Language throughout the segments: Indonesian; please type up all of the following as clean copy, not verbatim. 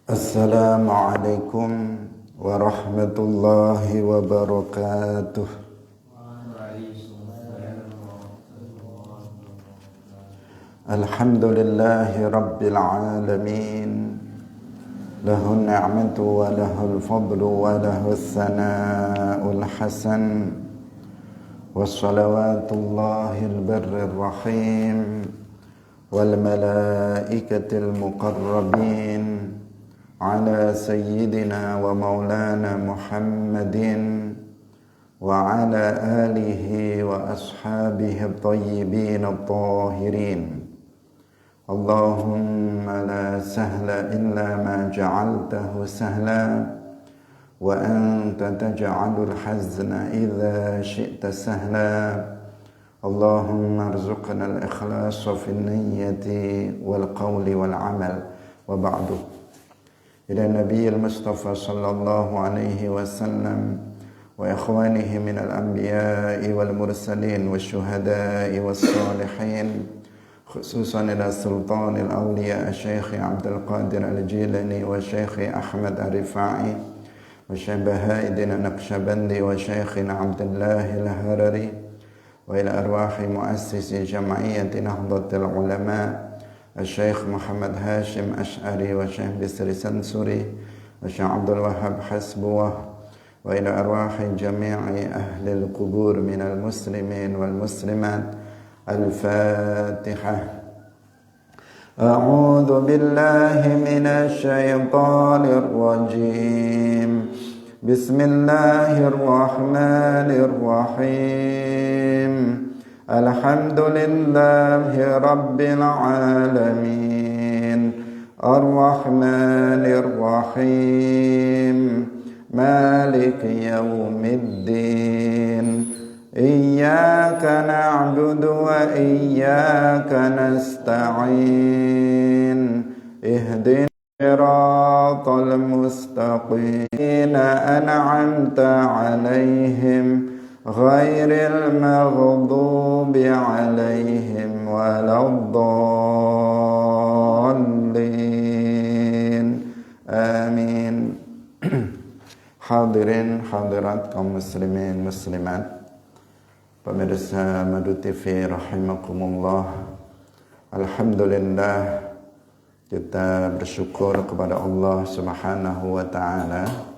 Assalamualaikum warahmatullahi wabarakatuh. Alhamdulillahi rabbil alamin. Lahun ni'matu wa lahul fadlu wa lahus sana'ul hasan. Wassalawatullahil barrir rahim wal malaikatil muqarrabin ala sayyidina wa maulana Muhammadin wa ala alihi wa ashabihi at-tayyibin at-tahirin. Allahumma la sahla illa ma ja'altahu sahla wa anta taj'alul hazna idza syi'ta sahla. Allahumma arzuqna al-ikhlasa fi an-niyyati wal qawli wal amal wa ba'du. إلى النبي المصطفى صلى الله عليه وسلم وإخوانه من الأنبياء والمرسلين والشهداء والصالحين خصوصا إلى سلطان الأولياء الشيخ عبد القادر الجيلاني والشيخ أحمد الرفاعي والشيخ بهاء النقشبندي والشيخنا عبد الله الهرري وإلى أرواح مؤسس جمعية نهضة العلماء الشيخ محمد هاشم أشعري والشيخ بسر سنسوري والشيخ عبد الوهاب حسبوه وإلى أرواح جميع أهل القبور من المسلمين والمسلمات. الفاتحة. أعوذ بالله من الشيطان الرجيم. بسم الله الرحمن الرحيم. Alhamdulillahi Rabbil Alamin. Ar-Rahmanir Rahim. Maliki Yawmiddin. Iyyaka na'budu wa iyyaka nasta'in. Ihdinas siratal mustaqim. An'amta 'alaihim ghairil maghdubi 'alaihim waladdallin. Amin. Hadirin hadirat kaum muslimin muslimat, pemirsa Madu TV rahimakumullah. Alhamdulillah, kita bersyukur kepada Allah Subhanahu wa taala.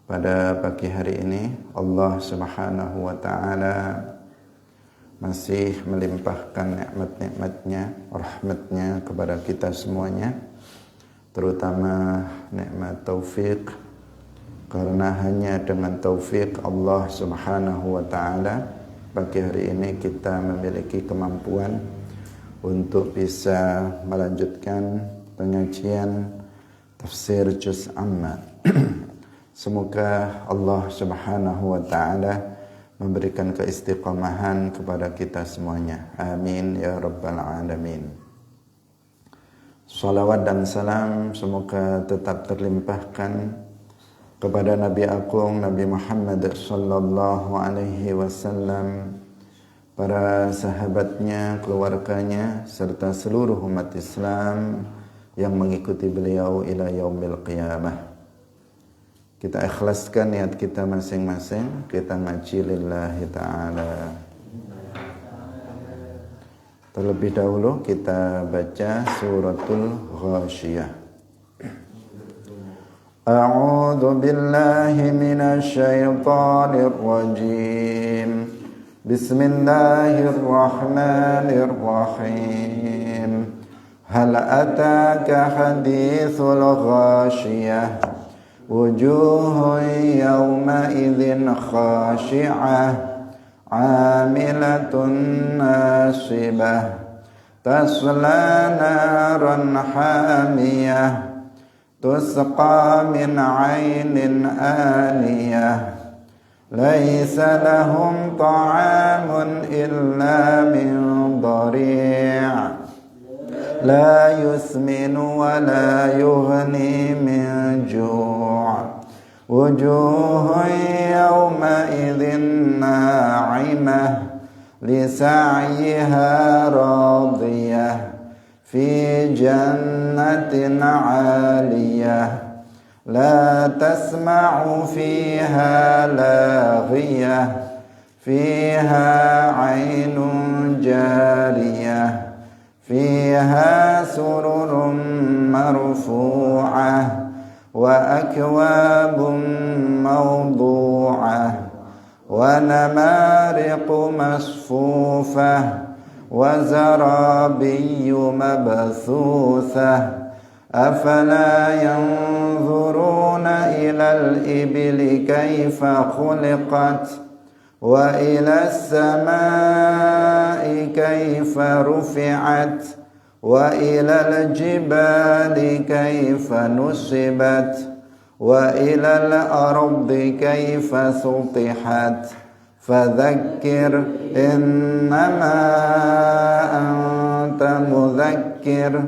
Pada pagi hari ini Allah Subhanahu wa ta'ala masih melimpahkan nikmat-nikmatnya, rahmatnya kepada kita semuanya, terutama nikmat taufik, karena hanya dengan taufik Allah Subhanahu wa ta'ala pagi hari ini kita memiliki kemampuan untuk bisa melanjutkan pengajian tafsir juz amma. Semoga Allah Subhanahu wa ta'ala memberikan keistiqomahan kepada kita semuanya. Amin ya rabbal alamin. Salawat dan salam semoga tetap terlimpahkan kepada Nabi Agung Nabi Muhammad sallallahu alaihi wasallam, para sahabatnya, keluarganya, serta seluruh umat Islam yang mengikuti beliau ila yaumil qiyamah. Kita ikhlaskan niat kita masing-masing, kita ngaji lillahi ta'ala. Terlebih dahulu kita baca suratul Ghasyiyah. A'udzu billahi minasy syaithanir rajim. Bismillahirrahmanirrahim. Hal ataka haditsul ghasyiyah. Wujuhun yawmaidhin khashi'ah, 'amilatun nasibah, tasla naran hamiyah, tusqa min 'ainin aniyah, laysa lahum ta'amun illa min dhari', la yusminu wa la yughni min ju'. Wujuhun yawmaidhin na'imah lisa'yiha radiyah fi jannatin 'aliyah la tasma'u fiha laghiyah fiha 'ainun jariyah fiha sururun marfu'ah wa akwabun mawdu'ah wa namariqu masfufah wa zarabiyyu mabthuthah afala yanzuruna ilal ibili kaifa khuliqat wa ilas samai kaifa rufi'at wa ilal jibali kaifa nusibat wa ilal ardi kaifa sutihat fadzakkir innama anta mudzakkir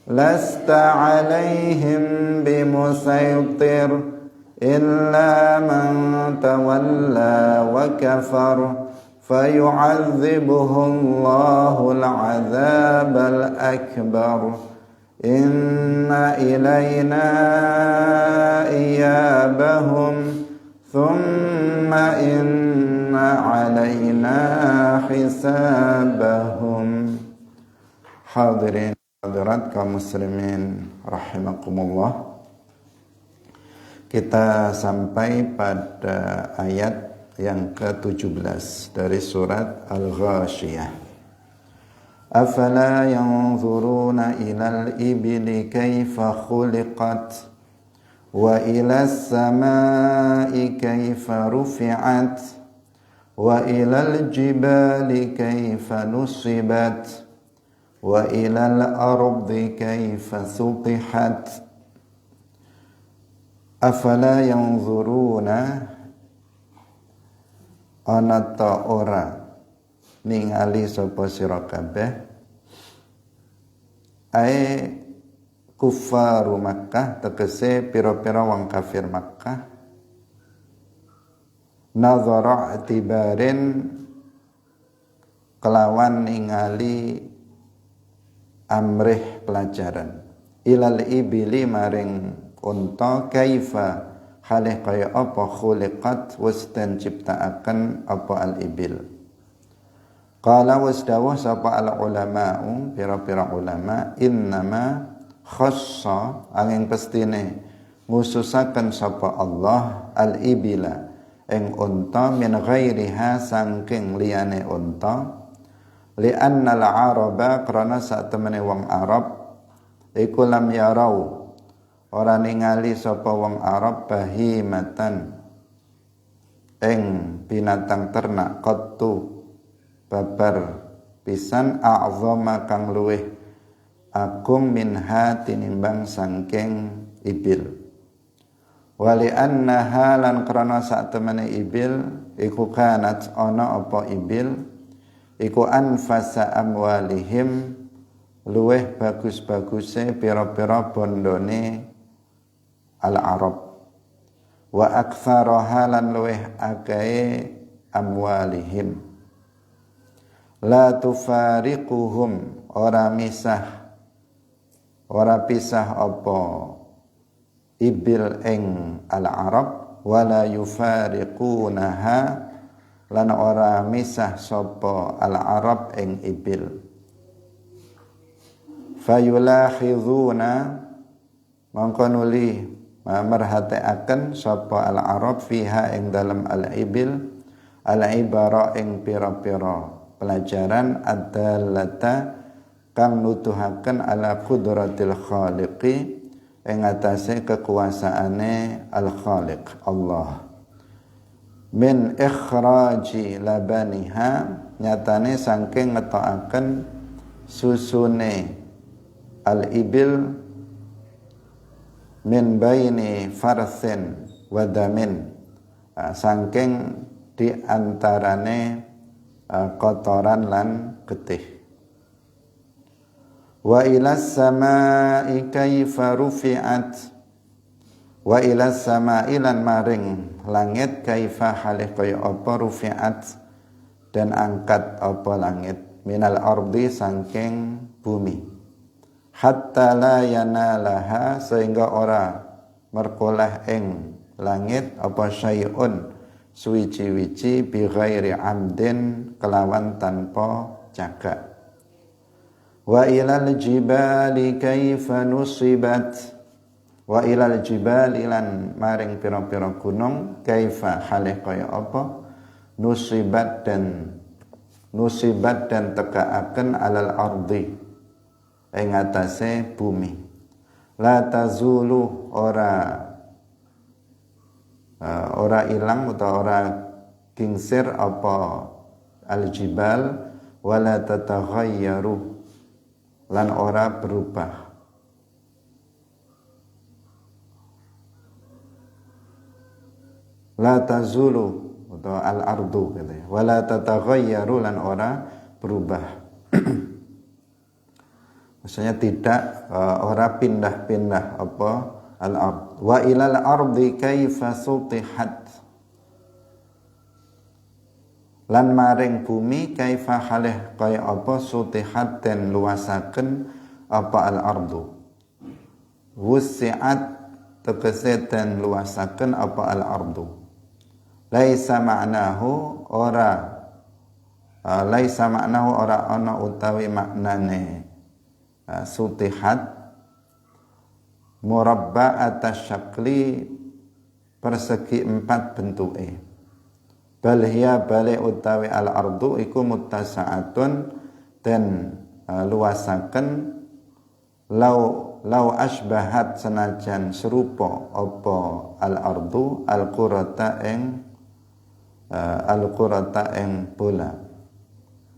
lasta 'alaihim bimusaytir illa man tawalla wa kafar fayu'adzibuhu Allahul 'adzabal akbar inna ilayna iyabahum thumma inna 'alaina hisabahum. Hadirin hadirat kaum muslimin rahimakumullah. Kita sampai pada ayat yang ke-17 dari surat Al-Ghasyiyah. Afala yanzuruna ilal ibili kaifa khuliqat wa ilas samai kaifa rufi'at wa ilal jibali kaifa nusibat wa ilal ardi kaifa sutihat afala yanzuruna ana ta ora ningali sapa sira kabeh ae kufaru Makkah tegese pira-pira wong kafir Makkah nazara atibarin kelawan ningali amrih pelajaran ilal ibili maring unta kaifa halih kaya apa khuliqat wis den ciptaaken apa al ibil. Qala wasdawah sapa al ulama'u pira-pira ulama innama khassa angin pestine ngususaken sapa Allah al ibila ing unta min ghairiha saking liyane unta li anna al araba krana sak temene wong Arab iku lam yarau ora ningali sapa wong Arab bahimatan ing binatang ternak qattu babar pisan a'zama kang luweh agung minha tinimbang sangking ibil wali annaha lan krana sak temene ibil iku kanat ana apa ibil iku anfasa amwalihim luweh bagus-baguse pira-pira bondone al-Arab wa aktsaraha lan luweh akae amwalihim la tufariquhum ora pisah apa ibil ing al-Arab wala yufariqunaha lan ora misah sapa al-Arab ing ibil fayulakhizuna mangko nuli merhatiaken sapa al-Arab fiha ing dalam al-ibil al-ibara ing pira-pira pelajaran adallata kang nutuhaken ala qudratil khaliqi ing atase kekuasaane al-khaliq Allah min ikhraji labaniha nyatane saking ngetokaken susune al-ibil min baini farthin wa damin saking di antarane kotoran lan getih wa ilas samai kaifa rufi'at wa ilas samai lan maring langit kaifa halih kaya apa rufi'at dan angkat apa langit minal ardi saking bumi hatta la yanalaha sehingga ora merkolah ing langit apa syai'un suwiji-wiji bi ghairi amdin kelawan tanpa cagak. Wa ilal jibali kaifa nusibat wa ilal jibali lan maring pira-pira gunung kaifa halih kaya apa nusibat dan tegakaken alal ardi ing atase bumi. La tazulu ora ilang utawa ora kingsir apa aljibal wala tataghayyaru lan ora berubah. La tazulu atau al-ardu gitu ya. Wala tataghayyaru lan ora berubah. Maksudnya tidak ora pindah-pindah apa al-ard. Wa ilal ardi kaifa sutihat. Lan maring bumi kaifa halih kaya apa sutihat den luasaken apa al-ardu. Wusi'at tegese den luasaken apa al-ardu. Laisa ma'nahu ora ana utawi maknane sutihat murabba'at asyakli persegi 4 bentuke. Bal hiya bali utawi al-ardu iku muttasa'atun dan luasaken lau asbahat senajan serupa apa al-ardu al-qurata ing bola.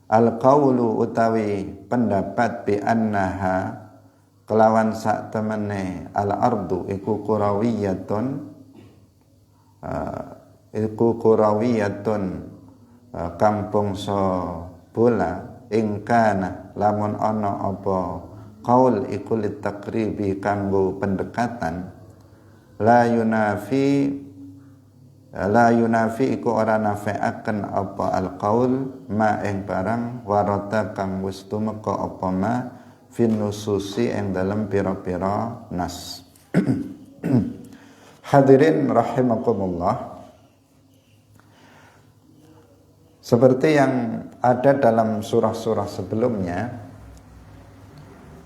Al-qawlu utawi pendapat bi annaha kelawan sak temene al-ardu iku kurawiyatun kampung so bola ingkana lamun ana apa qaul iku litakribi kanggo pendekatan la yunafi iku ora nafeaken apa alqaul ma ing barang warata kang wis tumeka apa ma fin nususi ing dalam pira-pira nas. Hadirin rahimakumullah, seperti yang ada dalam surah-surah sebelumnya,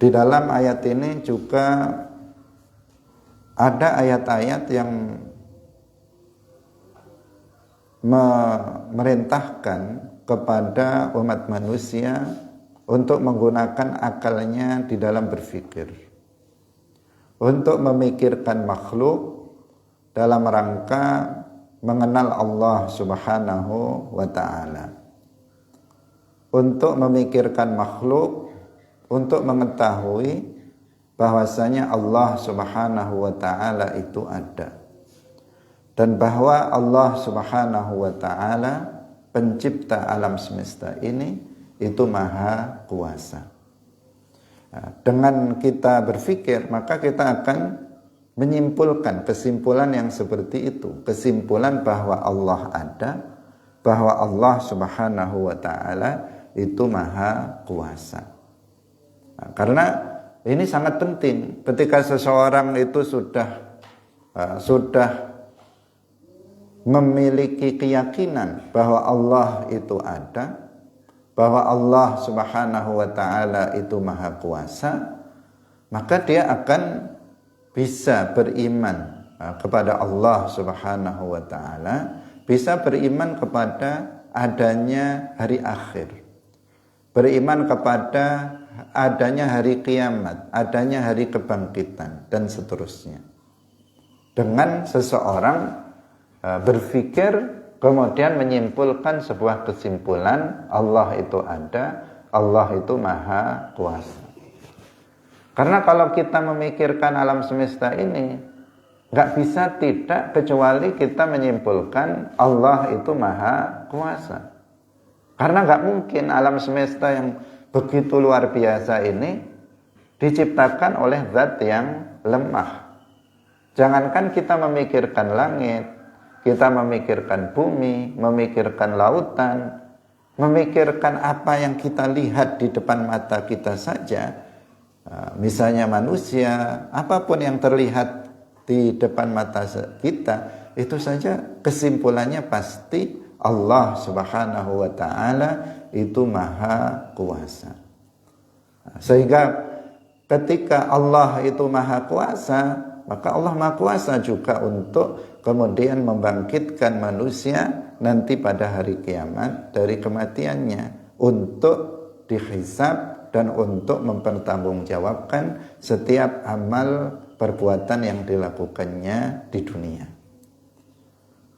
di dalam ayat ini juga ada ayat-ayat yang memerintahkan kepada umat manusia untuk menggunakan akalnya di dalam berpikir, untuk memikirkan makhluk dalam rangka mengenal Allah Subhanahu wa ta'ala, untuk memikirkan makhluk untuk mengetahui bahwasanya Allah Subhanahu wa ta'ala itu ada, dan bahwa Allah Subhanahu wa ta'ala pencipta alam semesta ini itu maha kuasa. Nah, dengan kita berpikir maka kita akan menyimpulkan kesimpulan yang seperti itu, kesimpulan bahwa Allah ada, bahwa Allah Subhanahu wa ta'ala itu maha kuasa. Nah, karena ini sangat penting ketika seseorang itu sudah memiliki keyakinan bahwa Allah itu ada, bahwa Allah Subhanahu wa ta'ala itu maha kuasa, maka dia akan bisa beriman kepada Allah Subhanahu wa ta'ala, bisa beriman kepada adanya hari akhir, beriman kepada adanya hari kiamat, adanya hari kebangkitan, dan seterusnya. Dengan seseorang berpikir kemudian menyimpulkan sebuah kesimpulan, Allah itu ada, Allah itu maha kuasa. Karena kalau kita memikirkan alam semesta ini, gak bisa tidak kecuali kita menyimpulkan Allah itu maha kuasa. Karena gak mungkin alam semesta yang begitu luar biasa ini diciptakan oleh zat yang lemah. Jangankan kita memikirkan langit, kita memikirkan bumi, memikirkan lautan, memikirkan apa yang kita lihat di depan mata kita saja, Misalnya manusia, apapun yang terlihat di depan mata kita, itu saja kesimpulannya pasti Allah Subhanahu wa taala itu maha kuasa. Sehingga ketika Allah itu maha kuasa, maka Allah maha kuasa juga untuk kemudian membangkitkan manusia nanti pada hari kiamat dari kematiannya untuk dihisab dan untuk mempertanggungjawabkan setiap amal perbuatan yang dilakukannya di dunia.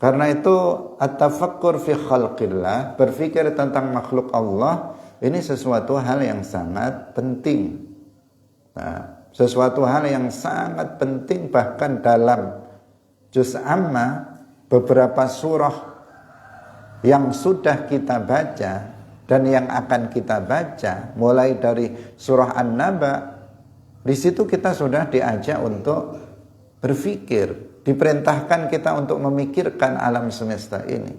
Karena itu at-tafakkur fi khalqillah, berpikir tentang makhluk Allah, ini sesuatu hal yang sangat penting. Nah, sesuatu hal yang sangat penting, bahkan dalam juz amma beberapa surah yang sudah kita baca dan yang akan kita baca, mulai dari surah An-Naba, di situ kita sudah diajak untuk berpikir, diperintahkan kita untuk memikirkan alam semesta ini.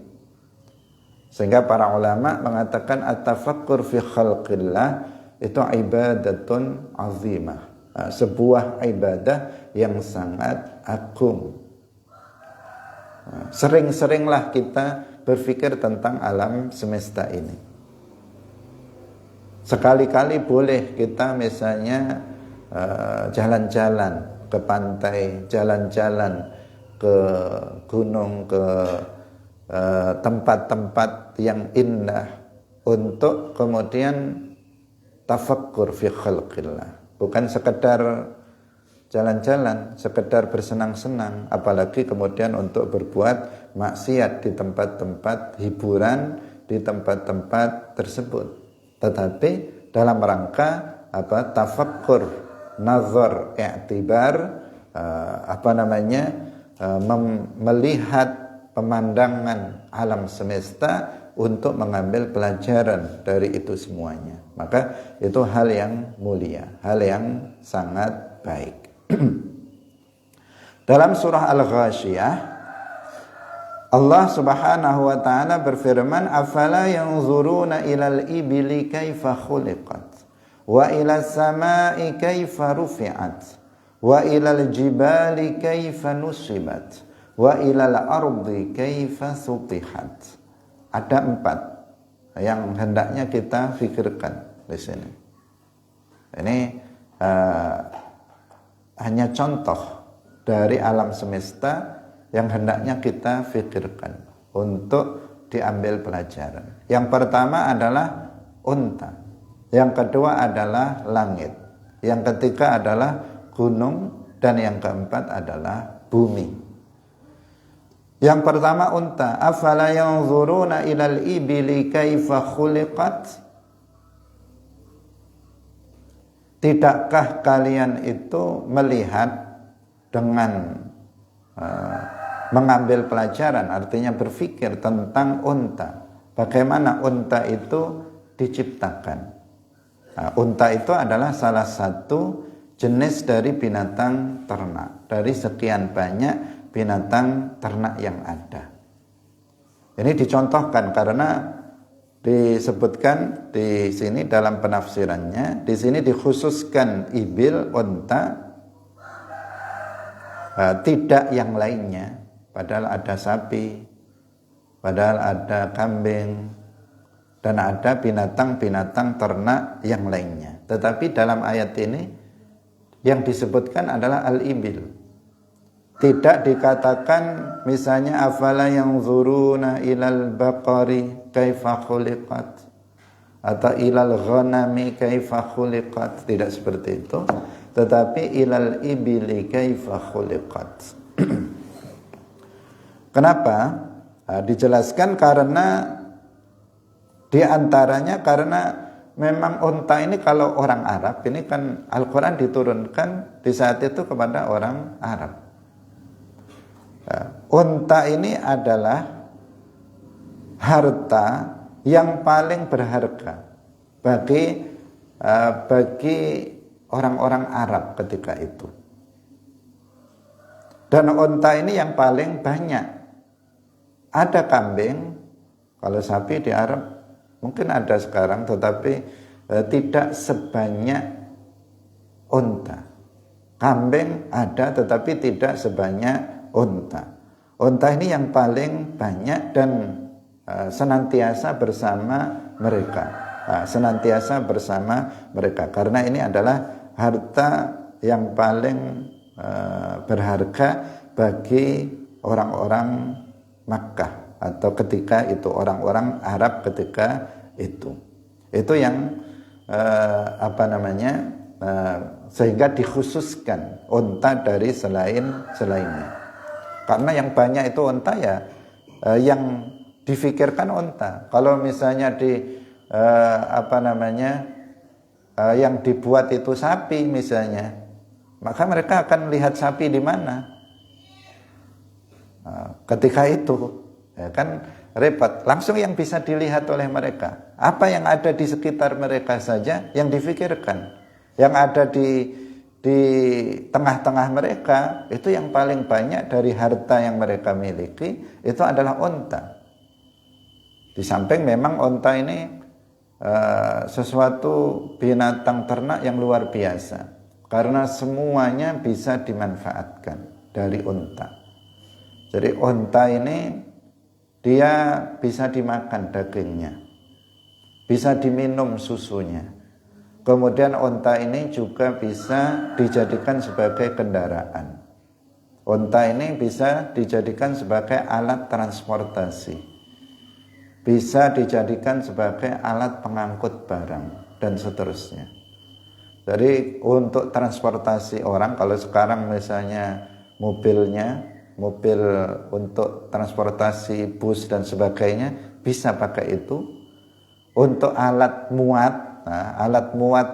Sehingga para ulama mengatakan at-tafakkur fi khalqillah itu ibadatun azimah, sebuah ibadah yang sangat agung. Sering-seringlah kita berpikir tentang alam semesta ini. Sekali-kali boleh kita misalnya jalan-jalan ke pantai, jalan-jalan ke gunung, ke tempat-tempat yang indah untuk kemudian tafakkur fi khalqillah. Bukan sekedar jalan-jalan, sekedar bersenang-senang, apalagi kemudian untuk berbuat maksiat di tempat-tempat hiburan, di tempat-tempat tersebut. Tetapi dalam rangka tafakkur, nazar, i'tibar, melihat pemandangan alam semesta untuk mengambil pelajaran dari itu semuanya. Maka itu hal yang mulia, hal yang sangat baik. Dalam surah Al-Ghasyiyah, Allah Subhanahu wa taala berfirman, afala yanzuruna ilal ibili kaifa khuliqat wa ilas samai kaifa rufi'at wa ilal jibali kaifa nusibat wa ilal ardi kaifa sutihat. Ada 4 yang hendaknya kita fikirkan di sini. Ini hanya contoh dari alam semesta yang hendaknya kita fikirkan untuk diambil pelajaran. Yang pertama adalah unta, yang kedua adalah langit, yang ketiga adalah gunung, dan yang keempat adalah bumi. Yang pertama unta, afala yanzuruna ilal ibili kaifa khuliqat. Tidakkah kalian itu melihat dengan mengambil pelajaran, artinya berpikir tentang unta, bagaimana unta itu diciptakan. Unta itu adalah salah satu jenis dari binatang ternak, dari sekian banyak binatang ternak yang ada. Ini dicontohkan karena disebutkan di sini dalam penafsirannya, di sini dikhususkan ibil, unta, tidak yang lainnya. Padahal ada sapi, padahal ada kambing, dan ada binatang-binatang ternak yang lainnya. Tetapi dalam ayat ini yang disebutkan adalah al-ibil. Tidak dikatakan misalnya afala yanzuruna ilal baqari kaifa khuliqat atau ilal ghanami kaifa khuliqat. Tidak seperti itu, tetapi ilal ibili kaifa khuliqat. Kenapa? Dijelaskan karena diantaranya karena memang unta ini kalau orang Arab, ini kan Al-Quran diturunkan di saat itu kepada orang Arab. Unta ini adalah harta yang paling berharga bagi orang-orang Arab ketika itu. Dan unta ini yang paling banyak. Ada kambing, kalau sapi di Arab mungkin ada sekarang, tetapi tidak sebanyak unta. Kambing ada tetapi tidak sebanyak unta. Unta ini yang paling banyak dan senantiasa bersama mereka. Senantiasa bersama mereka. Karena ini adalah harta yang paling berharga bagi orang-orang Makkah atau ketika itu orang-orang Arab ketika itu yang sehingga dikhususkan unta dari selainnya. Karena yang banyak itu unta ya yang difikirkan unta. Kalau misalnya yang dibuat itu sapi misalnya, maka mereka akan lihat sapi di mana ketika itu, ya kan repot. Langsung yang bisa dilihat oleh mereka, apa yang ada di sekitar mereka saja yang difikirkan. Yang ada di tengah-tengah mereka, itu yang paling banyak dari harta yang mereka miliki, itu adalah unta. Di samping memang unta ini sesuatu binatang ternak yang luar biasa, karena semuanya bisa dimanfaatkan dari unta. Jadi unta ini dia bisa dimakan dagingnya, bisa diminum susunya. Kemudian unta ini juga bisa dijadikan sebagai kendaraan. Unta ini bisa dijadikan sebagai alat transportasi, bisa dijadikan sebagai alat pengangkut barang, dan seterusnya. Jadi untuk transportasi orang, kalau sekarang misalnya mobil untuk transportasi bus dan sebagainya bisa pakai itu. Untuk alat muat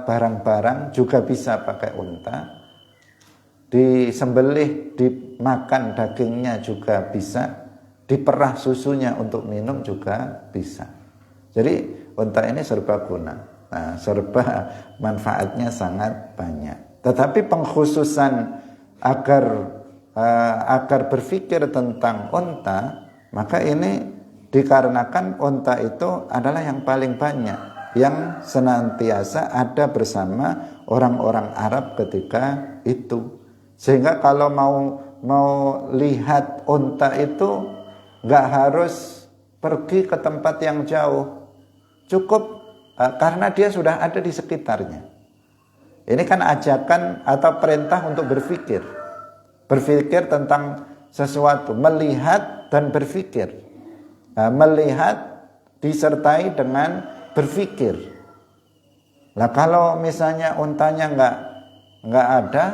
barang-barang juga bisa pakai unta. Disembelih, dimakan dagingnya juga bisa. Diperah susunya untuk minum juga bisa. Jadi unta ini serbaguna. Serba manfaatnya sangat banyak. Tetapi pengkhususan agar berpikir tentang unta, maka ini dikarenakan unta itu adalah yang paling banyak, yang senantiasa ada bersama orang-orang Arab ketika itu. Sehingga kalau mau lihat unta itu nggak harus pergi ke tempat yang jauh, cukup karena dia sudah ada di sekitarnya. Ini kan ajakan atau perintah untuk berpikir tentang sesuatu, melihat dan berpikir. Melihat disertai dengan berpikir. Nah, kalau misalnya untanya nggak ada,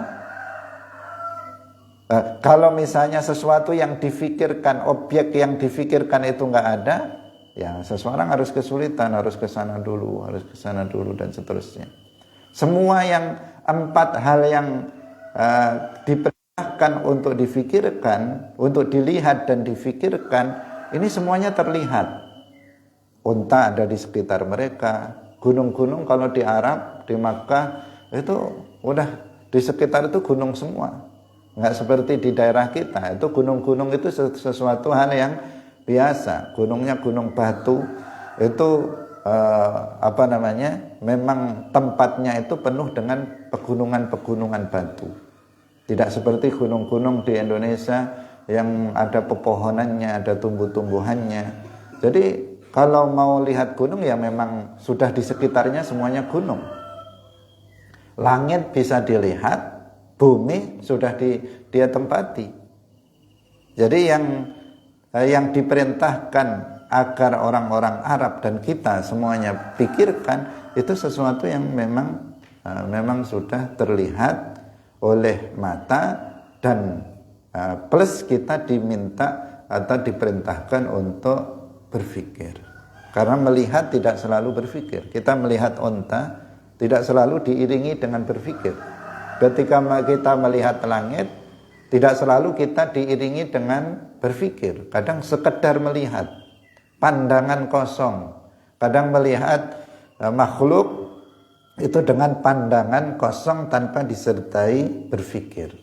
kalau misalnya sesuatu yang difikirkan, objek yang difikirkan itu nggak ada, ya seseorang harus kesulitan, harus ke sana dulu, dan seterusnya. Semua yang 4 hal yang diperintahkan untuk difikirkan, untuk dilihat dan difikirkan, ini semuanya terlihat. Unta ada di sekitar mereka, gunung-gunung kalau di Arab, di Makkah itu udah di sekitar itu gunung semua. Nggak seperti di daerah kita, itu gunung-gunung itu sesuatu hal yang biasa. Gunungnya gunung batu, itu memang tempatnya itu penuh dengan pegunungan-pegunungan batu. Tidak seperti gunung-gunung di Indonesia yang ada pepohonannya, ada tumbuh-tumbuhannya. Jadi kalau mau lihat gunung ya memang sudah di sekitarnya semuanya gunung. Langit bisa dilihat, bumi sudah dia tempati. Jadi yang diperintahkan agar orang-orang Arab dan kita semuanya pikirkan itu sesuatu yang memang sudah terlihat oleh mata, dan plus kita diminta atau diperintahkan untuk berpikir. Karena melihat tidak selalu berpikir. Kita melihat unta tidak selalu diiringi dengan berpikir. Ketika kita melihat langit, tidak selalu kita diiringi dengan berpikir. Kadang sekedar melihat, pandangan kosong. Kadang melihat makhluk itu dengan pandangan kosong tanpa disertai berpikir.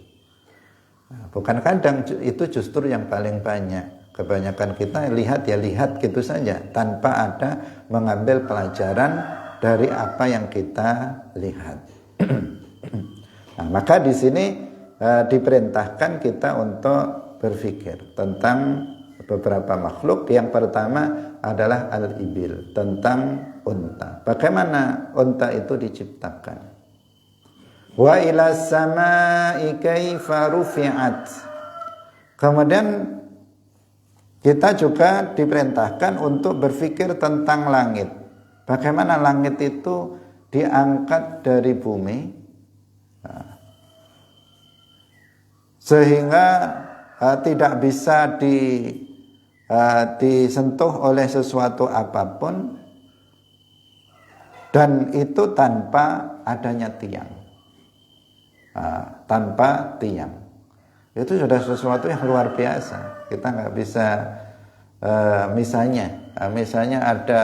Bukan kadang, itu justru yang paling banyak. Kebanyakan kita lihat gitu saja, tanpa ada mengambil pelajaran dari apa yang kita lihat. Nah, maka di sini diperintahkan kita untuk berpikir tentang beberapa makhluk. Yang pertama adalah al-ibil, tentang unta. Bagaimana unta itu diciptakan? Wa ila samai kaifa rufi'at. Kemudian kita juga diperintahkan untuk berpikir tentang langit. Bagaimana langit itu diangkat dari bumi sehingga tidak bisa disentuh oleh sesuatu apapun, dan itu tanpa adanya tiang. Tanpa tiang. Itu sudah sesuatu yang luar biasa. Kita nggak bisa misalnya ada,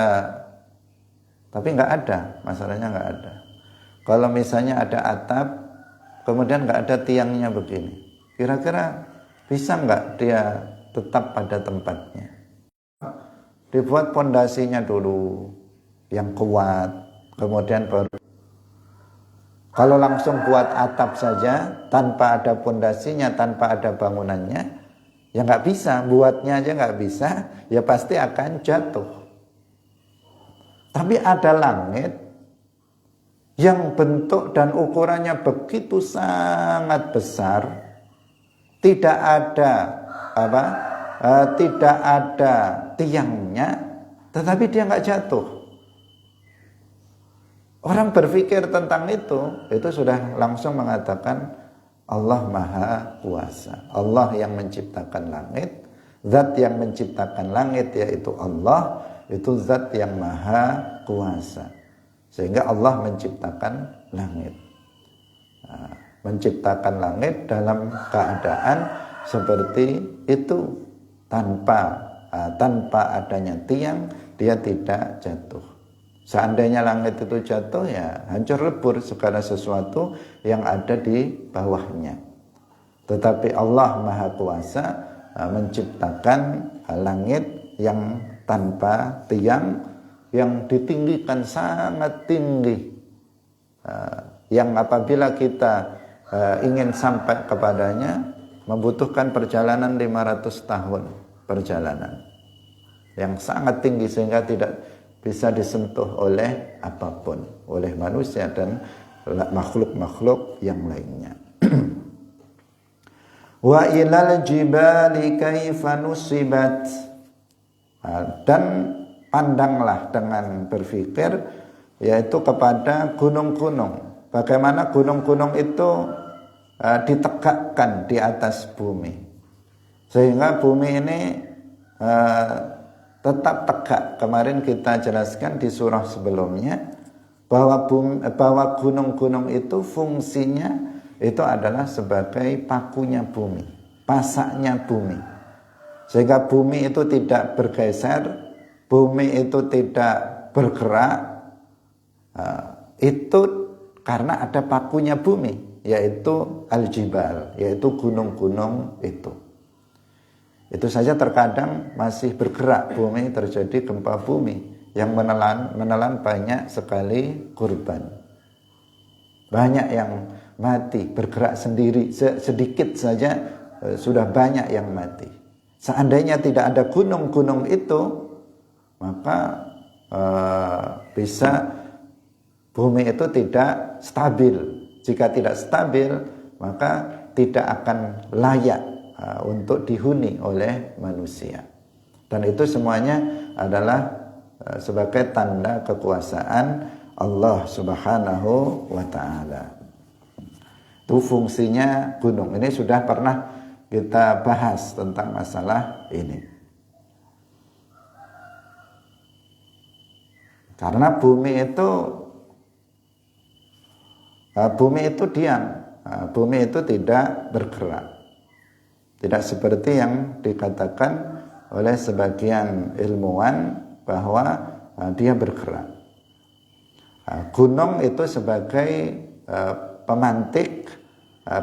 tapi nggak ada, masalahnya nggak ada. Kalau misalnya ada atap, kemudian nggak ada tiangnya begini, kira-kira bisa nggak dia tetap pada tempatnya? Dibuat pondasinya dulu yang kuat, kemudian baru. Kalau langsung buat atap saja tanpa ada pondasinya, tanpa ada bangunannya, ya nggak bisa. Buatnya aja nggak bisa, ya pasti akan jatuh. Tapi ada langit yang bentuk dan ukurannya begitu sangat besar, tidak ada tiangnya, tetapi dia nggak jatuh. Orang berpikir tentang itu sudah langsung mengatakan Allah Maha Kuasa. Allah yang menciptakan langit, zat yang menciptakan langit yaitu Allah, itu zat yang Maha Kuasa. Sehingga Allah menciptakan langit. Menciptakan langit dalam keadaan seperti itu, tanpa adanya tiang, dia tidak jatuh. Seandainya langit itu jatuh, ya hancur lebur segala sesuatu yang ada di bawahnya. Tetapi Allah Maha Kuasa menciptakan langit yang tanpa tiang, yang ditinggikan sangat tinggi, yang apabila kita ingin sampai kepadanya membutuhkan perjalanan 500 tahun perjalanan yang sangat tinggi, sehingga tidak bisa disentuh oleh apapun, oleh manusia dan makhluk-makhluk yang lainnya. Wa ilal jibali kaifa nusibat. Dan pandanglah dengan berpikir, yaitu kepada gunung-gunung. Bagaimana gunung-gunung itu ditegakkan di atas bumi, sehingga bumi ini tetap tegak. Kemarin kita jelaskan di surah sebelumnya bahwa gunung-gunung itu fungsinya itu adalah sebagai pakunya bumi, pasaknya bumi, sehingga bumi itu tidak bergeser, bumi itu tidak bergerak. Itu karena ada pakunya bumi, yaitu al-jibal, yaitu gunung-gunung itu. Itu saja terkadang masih bergerak bumi, terjadi gempa bumi yang menelan banyak sekali korban. Banyak yang mati, bergerak sendiri, sedikit saja sudah banyak yang mati. Seandainya tidak ada gunung-gunung itu, maka bisa bumi itu tidak stabil. Jika tidak stabil, maka tidak akan layak untuk dihuni oleh manusia. Dan itu semuanya adalah sebagai tanda kekuasaan Allah Subhanahu wa ta'ala. Itu fungsinya gunung. Ini sudah pernah kita bahas tentang masalah ini. Karena bumi itu diam, bumi itu tidak bergerak. Tidak seperti yang dikatakan oleh sebagian ilmuwan bahwa dia bergerak. Gunung itu sebagai pemantik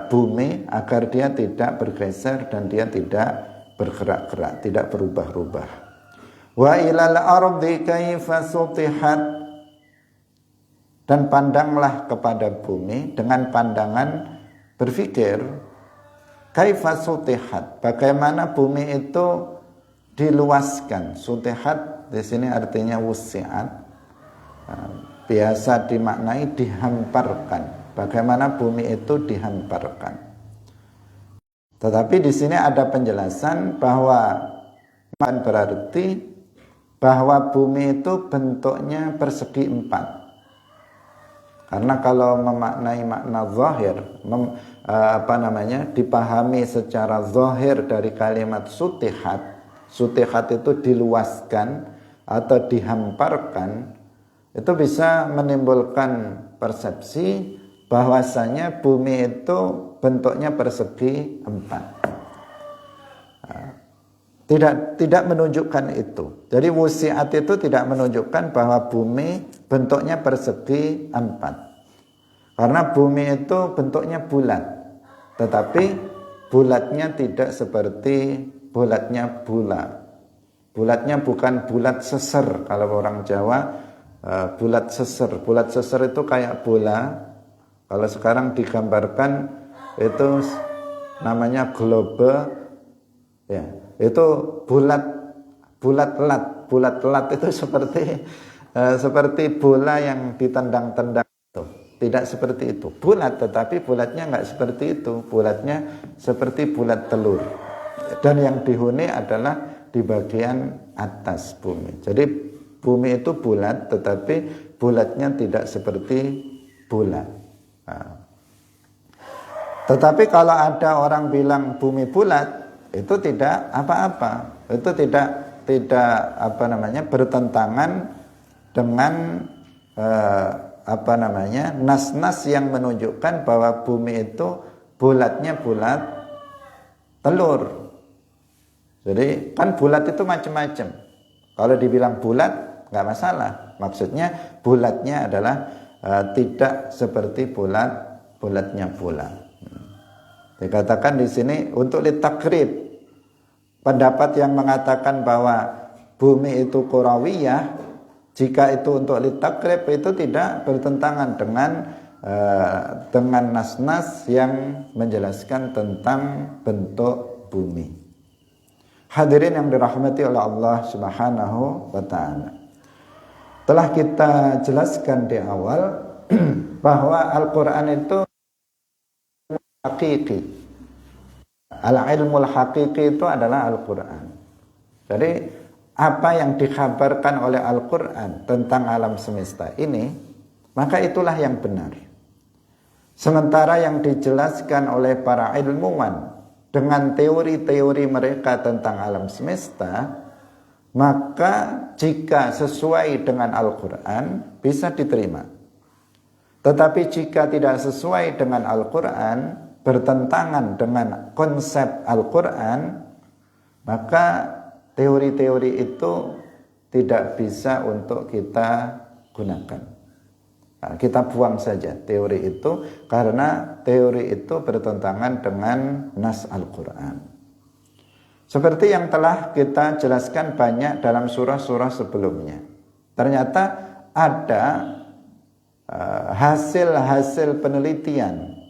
bumi agar dia tidak bergeser dan dia tidak bergerak-gerak, tidak berubah-ubah. Wa ilal ardi kaifa sutihat. Dan pandanglah kepada bumi dengan pandangan berpikir, kaifa sutihat, bagaimana bumi itu diluaskan. Sutihat di sini artinya wusiat, biasa dimaknai dihamparkan. Bagaimana bumi itu dihamparkan. Tetapi di sini ada penjelasan bahwa bukan berarti bahwa bumi itu bentuknya persegi empat. Karena kalau memaknai makna zahir, dipahami secara zahir dari kalimat sutihat, sutihat itu diluaskan atau dihamparkan, itu bisa menimbulkan persepsi bahwasanya bumi itu bentuknya persegi empat. Tidak menunjukkan itu. Jadi wusiat itu tidak menunjukkan bahwa bumi bentuknya persegi empat. Karena bumi itu bentuknya bulat. Tetapi bulatnya tidak seperti bulatnya bola. Bulatnya bukan bulat seser. Kalau orang Jawa bulat seser. Bulat seser itu kayak bola. Kalau sekarang digambarkan itu namanya globe, ya. Itu bulat lat itu seperti bola yang ditendang-tendang itu. Tidak seperti itu, bulat, tetapi bulatnya nggak seperti itu, bulatnya seperti bulat telur, dan yang dihuni adalah di bagian atas bumi. Jadi bumi itu bulat, tetapi bulatnya tidak seperti bulat. Tetapi kalau ada orang bilang bumi bulat, itu tidak apa-apa, itu tidak bertentangan dengan nas-nas yang menunjukkan bahwa bumi itu bulatnya bulat telur. Jadi kan bulat itu macam-macam. Kalau dibilang bulat nggak masalah, maksudnya bulatnya adalah tidak seperti bulatnya bola. Dikatakan di sini untuk litakrib. Pendapat yang mengatakan bahwa bumi itu kurawiyah, jika itu untuk litakrib, itu tidak bertentangan dengan nas-nas yang menjelaskan tentang bentuk bumi. Hadirin yang dirahmati oleh Allah Subhanahu wa ta'ala. Telah kita jelaskan di awal bahwa Al-Quran itu hakiki. Al-ilmul hakiki itu adalah Al-Quran. Jadi apa yang dikabarkan oleh Al-Quran tentang alam semesta ini, maka itulah yang benar. Sementara yang dijelaskan oleh para ilmuwan dengan teori-teori mereka tentang alam semesta, maka jika sesuai dengan Al-Quran bisa diterima. Tetapi jika tidak sesuai dengan Al-Quran, bertentangan dengan konsep Al-Quran, maka teori-teori itu tidak bisa untuk kita gunakan. Nah, kita buang saja teori itu, karena teori itu bertentangan dengan nas Al-Quran. Seperti yang telah kita jelaskan banyak dalam surah-surah sebelumnya. Ternyata ada hasil-hasil penelitian,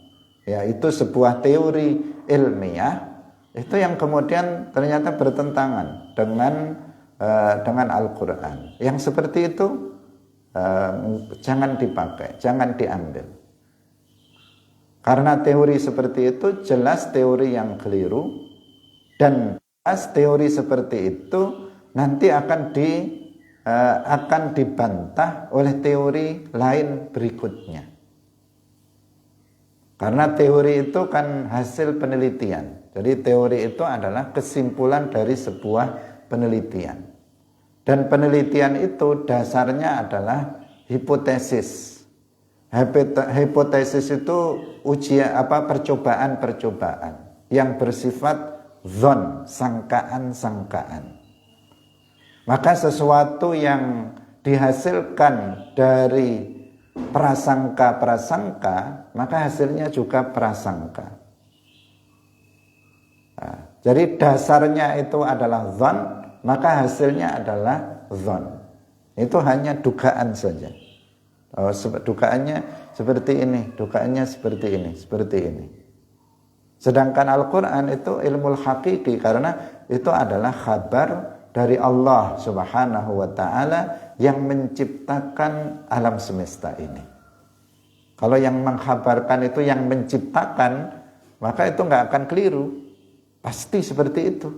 yaitu sebuah teori ilmiah, itu yang kemudian ternyata bertentangan dengan Al-Quran. Yang seperti itu jangan dipakai, jangan diambil. Karena teori seperti itu jelas teori yang keliru, dan jelas teori seperti itu nanti akan dibantah oleh teori lain berikutnya. Karena teori itu kan hasil penelitian. Jadi teori itu adalah kesimpulan dari sebuah penelitian. Dan penelitian itu dasarnya adalah hipotesis. Hipotesis itu percobaan-percobaan yang bersifat zon, sangkaan-sangkaan. Maka sesuatu yang dihasilkan dari prasangka-prasangka, maka hasilnya juga prasangka. Nah, jadi dasarnya itu adalah zon, maka hasilnya adalah zon. Itu hanya dugaan saja. Dugaannya seperti ini, dugaannya seperti ini, seperti ini. Sedangkan Al-Quran itu ilmu hakiki, karena itu adalah kabar dari Allah Subhanahu wa ta'ala yang menciptakan alam semesta ini. Kalau yang mengkhabarkan itu yang menciptakan, maka itu nggak akan keliru. Pasti seperti itu.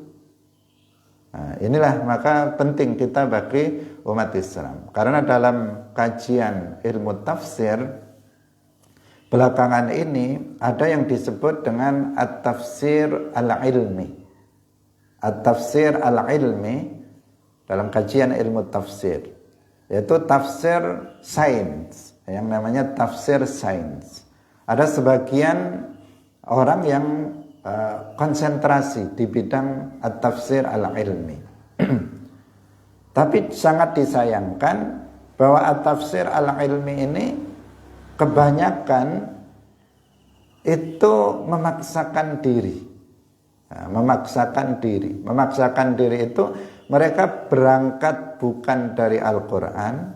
Nah, inilah maka penting kita bagi umat Islam. Karena dalam kajian ilmu tafsir belakangan ini ada yang disebut dengan at-tafsir al-ilmi. At-tafsir al-ilmi dalam kajian ilmu tafsir, yaitu tafsir sains, yang namanya tafsir sains. Ada sebagian orang yang konsentrasi di bidang at-tafsir al-ilmi. Tapi sangat disayangkan bahwa at-tafsir al-ilmi ini kebanyakan itu memaksakan diri. Nah, memaksakan diri itu mereka berangkat bukan dari Al-Quran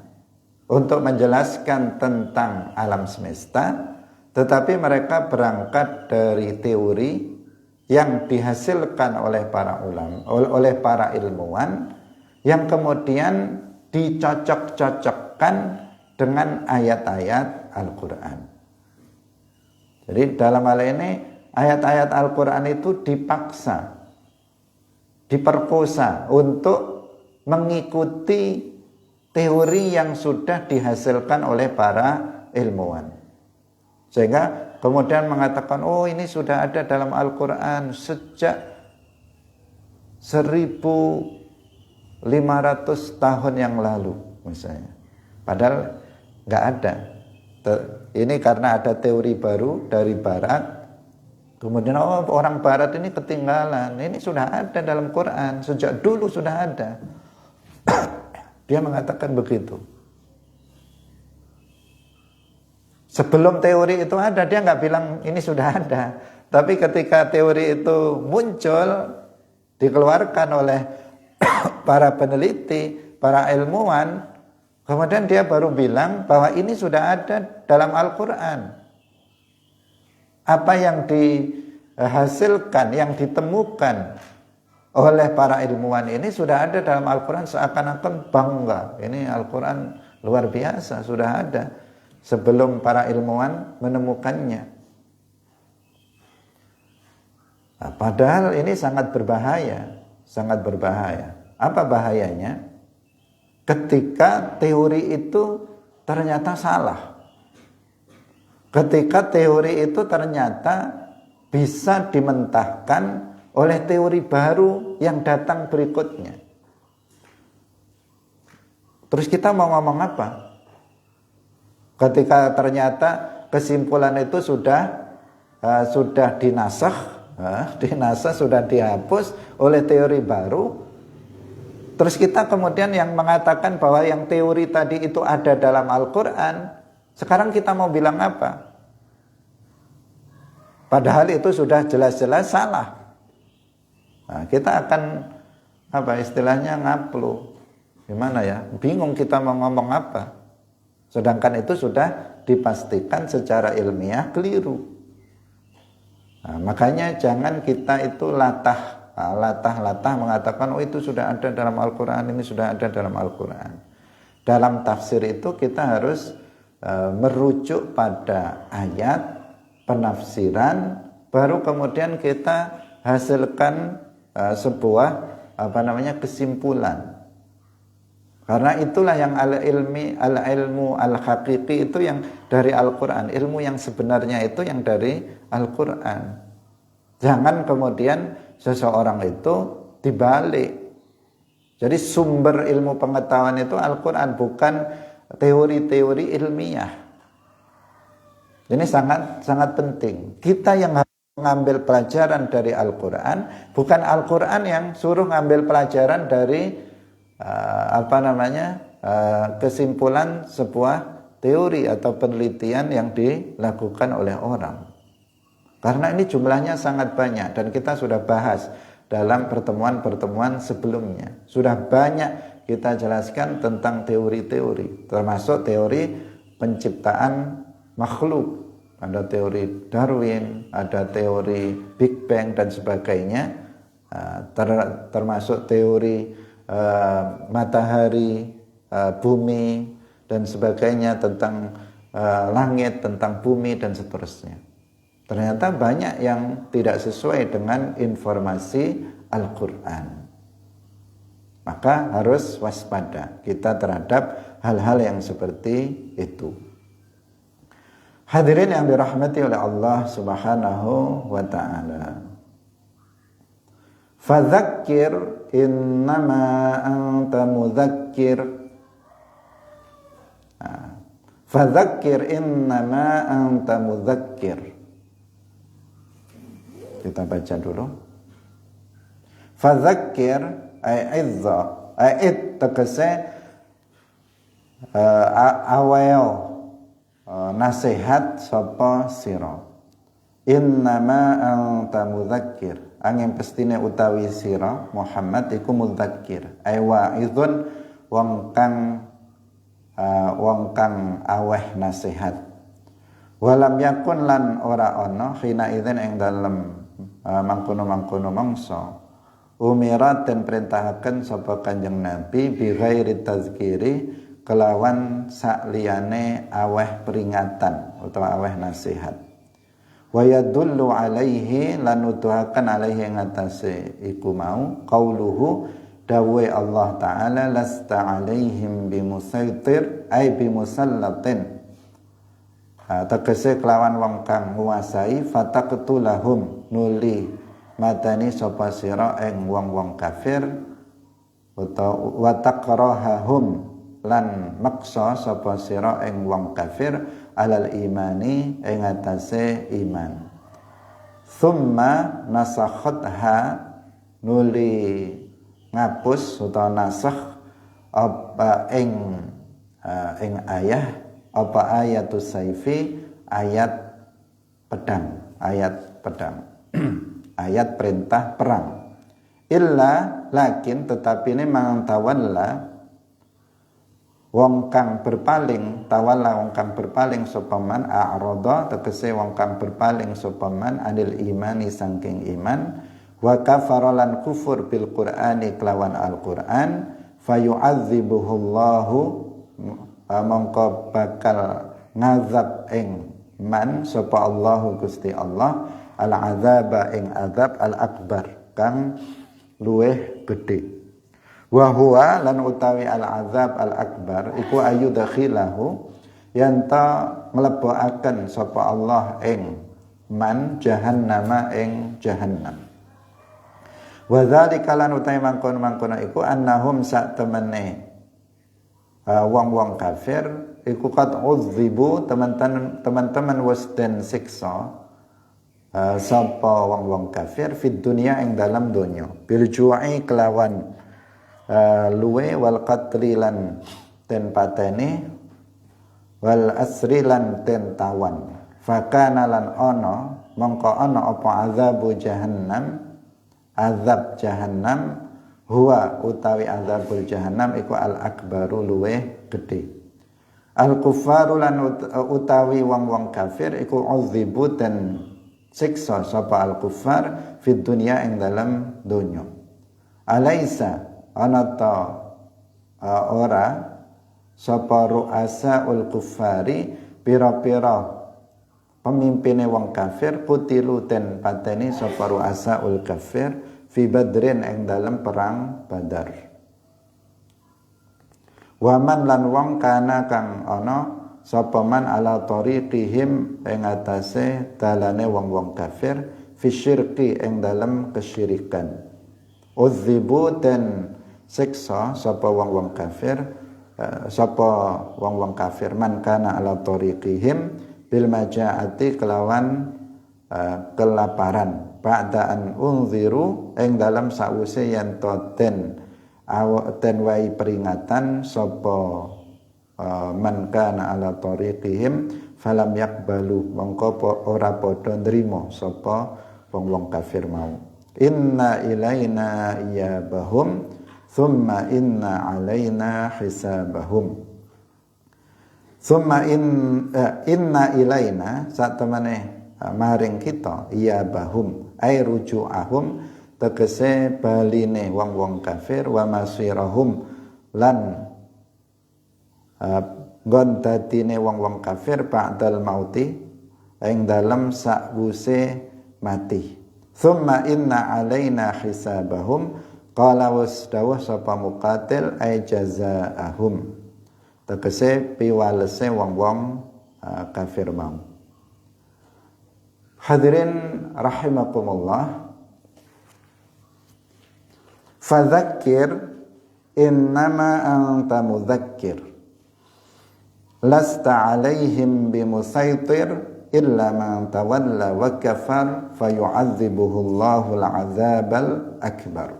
untuk menjelaskan tentang alam semesta, tetapi mereka berangkat dari teori yang dihasilkan oleh para ulama, oleh para ilmuwan, yang kemudian dicocok-cocokkan dengan ayat-ayat Al-Quran. Jadi dalam hal ini ayat-ayat Al-Quran itu dipaksa, diperkosa untuk mengikuti teori yang sudah dihasilkan oleh para ilmuwan. Sehingga kemudian mengatakan, oh ini sudah ada dalam Al-Quran sejak 1500 tahun yang lalu misalnya. Padahal nggak ada. Ini karena ada teori baru dari Barat. Kemudian orang Barat ini ketinggalan. Ini sudah ada dalam Quran, sejak dulu sudah ada. Dia mengatakan begitu. Sebelum teori itu ada, dia nggak bilang ini sudah ada. Tapi ketika teori itu muncul, dikeluarkan oleh para peneliti, para ilmuwan, kemudian dia baru bilang bahwa ini sudah ada dalam Al-Quran. Apa yang dihasilkan, yang ditemukan oleh para ilmuwan ini sudah ada dalam Al-Quran, seakan-akan bangga. Ini Al-Quran luar biasa, sudah ada sebelum para ilmuwan menemukannya. Nah, padahal ini sangat berbahaya, sangat berbahaya. Apa bahayanya? Ketika teori itu ternyata salah. Ketika teori itu ternyata bisa dimentahkan oleh teori baru yang datang berikutnya. Terus kita mau ngomong apa? Ketika ternyata kesimpulan itu sudah dinasakh, sudah dihapus oleh teori baru. Terus kita kemudian yang mengatakan bahwa yang teori tadi itu ada dalam Al-Quran, sekarang kita mau bilang apa? Padahal itu sudah jelas-jelas salah. Nah, kita akan istilahnya ngaplu. Gimana ya? Bingung kita mau ngomong apa. Sedangkan itu sudah dipastikan secara ilmiah keliru. Nah, makanya jangan kita itu latah mengatakan, oh itu sudah ada dalam Al-Quran, ini sudah ada dalam Al-Quran. Dalam tafsir itu kita harus merujuk pada ayat, penafsiran, baru kemudian kita hasilkan sebuah kesimpulan. Karena itulah yang al-ilmu al-haqiqi itu yang dari Al-Quran. Ilmu yang sebenarnya itu yang dari Al-Quran. Jangan kemudian seseorang itu dibalik. Jadi sumber ilmu pengetahuan itu Al-Quran, bukan teori-teori ilmiah. Ini sangat sangat penting. Kita yang harus mengambil pelajaran dari Al-Quran, bukan Al-Quran yang suruh ngambil pelajaran dari kesimpulan sebuah teori atau penelitian yang dilakukan oleh orang. Karena ini jumlahnya sangat banyak dan kita sudah bahas dalam pertemuan-pertemuan sebelumnya. Sudah banyak kita jelaskan tentang teori-teori, termasuk teori penciptaan makhluk. ada teori Darwin, ada teori Big Bang dan sebagainya, termasuk teori matahari, bumi dan sebagainya, tentang langit, tentang bumi dan seterusnya. Ternyata banyak yang tidak sesuai dengan informasi Al-Quran. Maka harus waspada kita terhadap hal-hal yang seperti itu. Hadirin yang dirahmati oleh Allah Subhanahu wa ta'ala. Fadzakir innama anta mudzakir. Fadzakir innama anta mudzakir. Kita baca dulu. Fadzakir ai'idza a'id tegese aweo nasihat sapa sira. Innama anta mudzakir, angin pestine utawi sira Muhammad iku mudzakir ai wa'idun wong kang aweh nasihat. Walam yakun lan ora ana khina idzin ing dalem mangkono-mangkono mangsa umirat dan perintahaken sapa Kanjeng Nabi bi ghairi tazkiri kelawan sakliyane aweh peringatan utawa aweh nasihat. Wa yadullu alaihi lan nuduhaken alaihi ing atase iku mau qauluhu dawe Allah taala lasta alaihim bimusaitir ay bimusallatin. Tegese kelawan wong kang nguasai fataqtulahum nuli matani sapa sira ing wong-wong kafir utawa wa taqrahahum lan maksa sapa sira ing wong kafir alal imani ing atase iman. Thumma nasakhatha nuli ngapus utawa nasakh apa ing ayah apa ayatus saifi ayat pedang ayat perintah perang. Illa lakin tetapi ini mangtawalla wong kang berpaling sapa man a'rada tegese wong kang berpaling sapa man anil imani saking iman wa kafara lan kufur bil qur'ani kelawan al-Qur'an fayu'adzibuhullahu mongko bakal ngazab ing man sapa Allahu Gusti Allah al-azaba ing azab al-akbar kang luweh gedhe. Wa huwa lan utawi al-azab al-akbar iku ayudkhilahu yanta mlebokaken sapa Allah ing man jahannama ing jahannam. Wa dzalika lan utawi mangkon-mangkon iku annahum sak temene wong-wong kafir iku qad udzibu teman-teman wis den siksa sapa wong-wong kafir fid dunya ing dalam donya bil ju'i kelawan luwe wal qatli lan ten pateni wal asri lan ten tawan fakana lan ana mongko ana apa azab jahannam huwa utawi azabul jahannam iku al akbaru luwe gedhe. Al kuffaru lan utawi wong-wong kafir iku udzibu dan siksa sapa al kuffar fid dunya ing dalam donya. Alaisa anata ora sapa ru'asaul kuffari pira-pira pemimpine wong kafir kutilu ten pateni sapa ru'asaul kafir fi badrin ing dalam perang Badar. Waman lan wong kana kang ana sapa man ala tariqihim ing atase dalane wong-wong kafir fi syirki ing dalam kesyirikan. Udzibu dan siksa sapa wong-wong kafir man kana ala tariqihim bil majaati kelawan kelaparan ba'daan unziru ing dalam sause yen toten wai peringatan sapa man kana ala tariqihim falam yaqbalu mongko ora padha nrimo sapa wong-wong kafir mau. Inna ilaina iyabahum thumma inna alaina hisabahum. Inna ilaina satemene maring kita iya bahum ai ruju'ahum tegese baline wong-wong kafir wa masirahum lan nggon dadine wong-wong kafir ba'dal mauti ing dalem sakwuse mati. Thumma inna alaina hisabahum qala wasdawah sapa muqatil ay jazaahum tegese piwalese wong-wong kafir mau. Hadirin rahimakumullah, fadzakir innama anta mudzakir lasta alaihim bimusaitir illa man tawalla wa kafar fayu'adzibuhu Allahul 'adzabal akbar.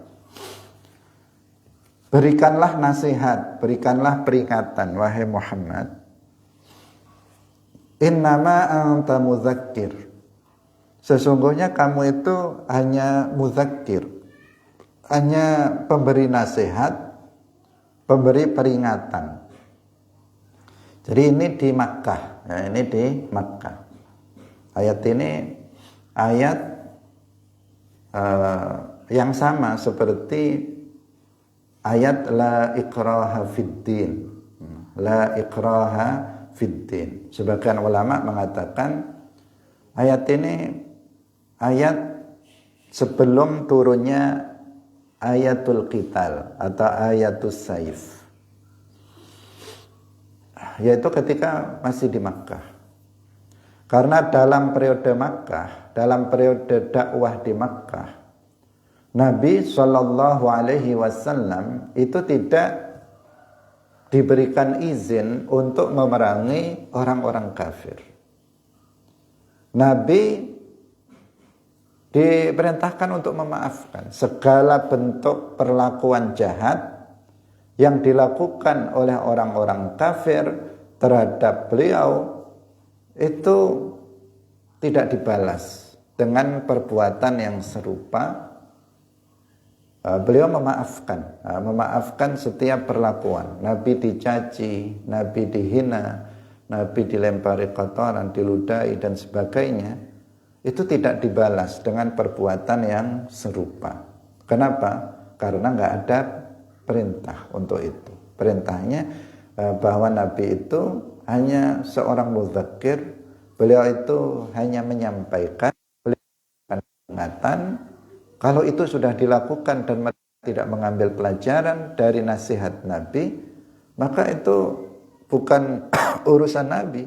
Berikanlah nasihat, berikanlah peringatan wahai Muhammad. Innama anta mudzakir. Sesungguhnya kamu itu hanya mudzakir, hanya pemberi nasihat, pemberi peringatan. Jadi ini di Makkah, ya, ini di Makkah. Ayat ini ayat yang sama seperti ayat la ikraha fiddin. La ikraha fiddin. Sebagian ulama mengatakan ayat ini ayat sebelum turunnya ayatul qital atau ayatus saif. Yaitu ketika masih di Makkah. Karena dalam periode Makkah, dalam periode dakwah di Makkah, Nabi Shallallahu Alaihi Wasallam itu tidak diberikan izin untuk memerangi orang-orang kafir. Nabi diperintahkan untuk memaafkan segala bentuk perlakuan jahat yang dilakukan oleh orang-orang kafir terhadap beliau, itu tidak dibalas dengan perbuatan yang serupa. Beliau memaafkan setiap perlakuan. Nabi dicaci, Nabi dihina, Nabi dilempari kotoran, diludahi dan sebagainya. Itu tidak dibalas dengan perbuatan yang serupa. Kenapa? Karena nggak ada perintah untuk itu. Perintahnya bahwa Nabi itu hanya seorang mudzakir, beliau itu hanya menyampaikan, beliau peringatan. Kalau itu sudah dilakukan dan mereka tidak mengambil pelajaran dari nasihat Nabi, maka itu bukan urusan Nabi.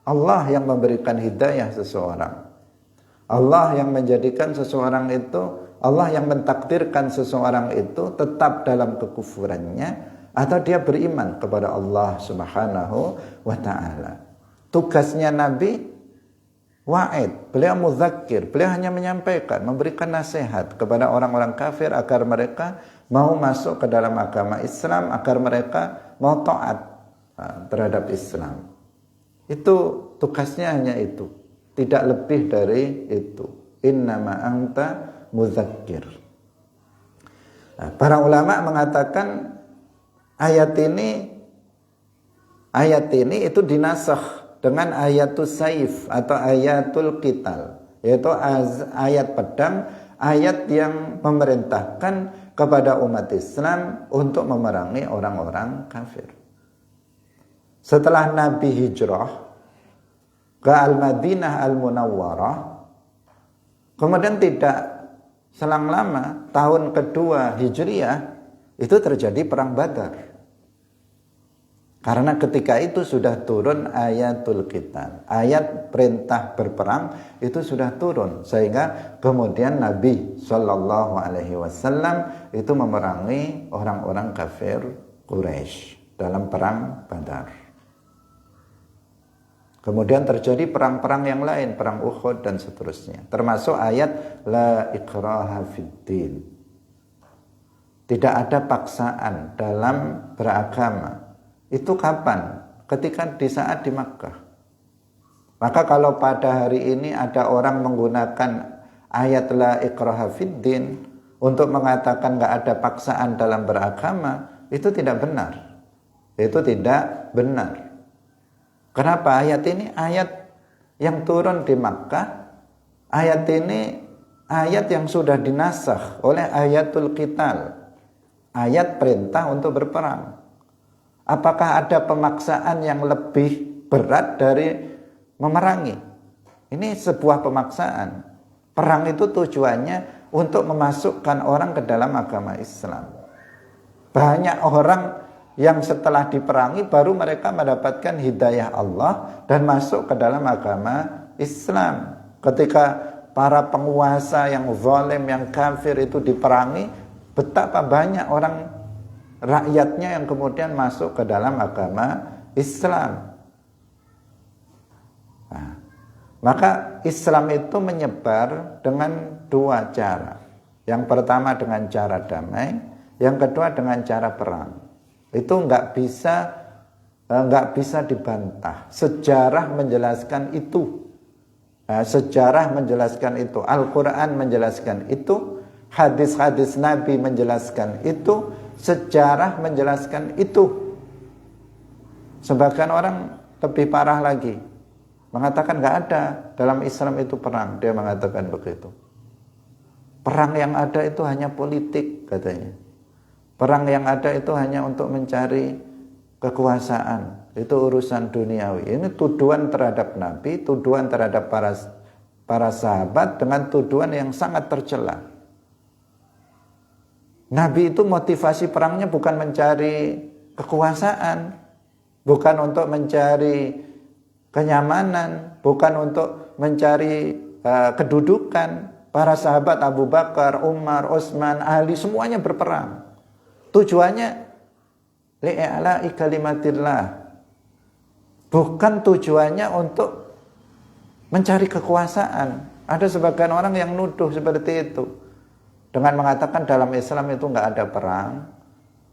Allah yang memberikan hidayah seseorang. Allah yang menjadikan seseorang itu, Allah yang mentakdirkan seseorang itu tetap dalam kekufurannya atau dia beriman kepada Allah Subhanahu wa ta'ala. Tugasnya Nabi wa'id, beliau mudzakir, beliau hanya menyampaikan, memberikan nasihat kepada orang-orang kafir agar mereka mau masuk ke dalam agama Islam, agar mereka mau taat terhadap Islam. Itu tugasnya hanya itu, tidak lebih dari itu. Innama anta mudzakir. Para ulama mengatakan ayat ini itu dinasakh dengan ayatus saif atau ayatul qital, yaitu ayat pedang, ayat yang memerintahkan kepada umat Islam untuk memerangi orang-orang kafir. Setelah Nabi hijrah ke Al-Madinah Al-Munawwarah, kemudian tidak selang lama tahun kedua Hijriah itu terjadi perang Badar. Karena ketika itu sudah turun ayatul qital, ayat perintah berperang itu sudah turun, sehingga kemudian Nabi Shallallahu Alaihi Wasallam itu memerangi orang-orang kafir Quraisy dalam perang Badar. Kemudian terjadi perang-perang yang lain, perang Uhud dan seterusnya, termasuk ayat la ikraha fiddin. Tidak ada paksaan dalam beragama. Itu kapan? Ketika di saat di Makkah. Maka kalau pada hari ini ada orang menggunakan ayat la ikraha fiddin untuk mengatakan nggak ada paksaan dalam beragama, itu tidak benar. Itu tidak benar. Kenapa ayat ini ayat yang turun di Makkah? Ayat ini ayat yang sudah dinasakh oleh ayatul qital, ayat perintah untuk berperang. Apakah ada pemaksaan yang lebih berat dari memerangi? Ini sebuah pemaksaan. Perang itu tujuannya untuk memasukkan orang ke dalam agama Islam. Banyak orang yang setelah diperangi baru mereka mendapatkan hidayah Allah dan masuk ke dalam agama Islam. Ketika para penguasa yang zalim, yang kafir itu diperangi, betapa banyak orang rakyatnya yang kemudian masuk ke dalam agama Islam. Nah, maka Islam itu menyebar dengan dua cara. Yang pertama dengan cara damai, yang kedua dengan cara perang. Itu nggak bisa dibantah. Sejarah menjelaskan itu. Sejarah menjelaskan itu. Al-Quran menjelaskan itu. Hadis-hadis Nabi menjelaskan itu. Sejarah menjelaskan itu. Sebagian orang lebih parah lagi, mengatakan nggak ada dalam Islam itu perang. Dia mengatakan begitu. Perang yang ada itu hanya politik, katanya. Perang yang ada itu hanya untuk mencari kekuasaan. Itu urusan duniawi. Ini tuduhan terhadap Nabi, tuduhan terhadap para sahabat dengan tuduhan yang sangat tercela. Nabi itu motivasi perangnya bukan mencari kekuasaan, bukan untuk mencari kenyamanan, bukan untuk mencari kedudukan. Para sahabat Abu Bakar, Umar, Utsman, Ali semuanya berperang. Tujuannya li'a'la'i kalimatillah. Bukan tujuannya untuk mencari kekuasaan. Ada sebagian orang yang nuduh seperti itu, dengan mengatakan dalam Islam itu nggak ada perang.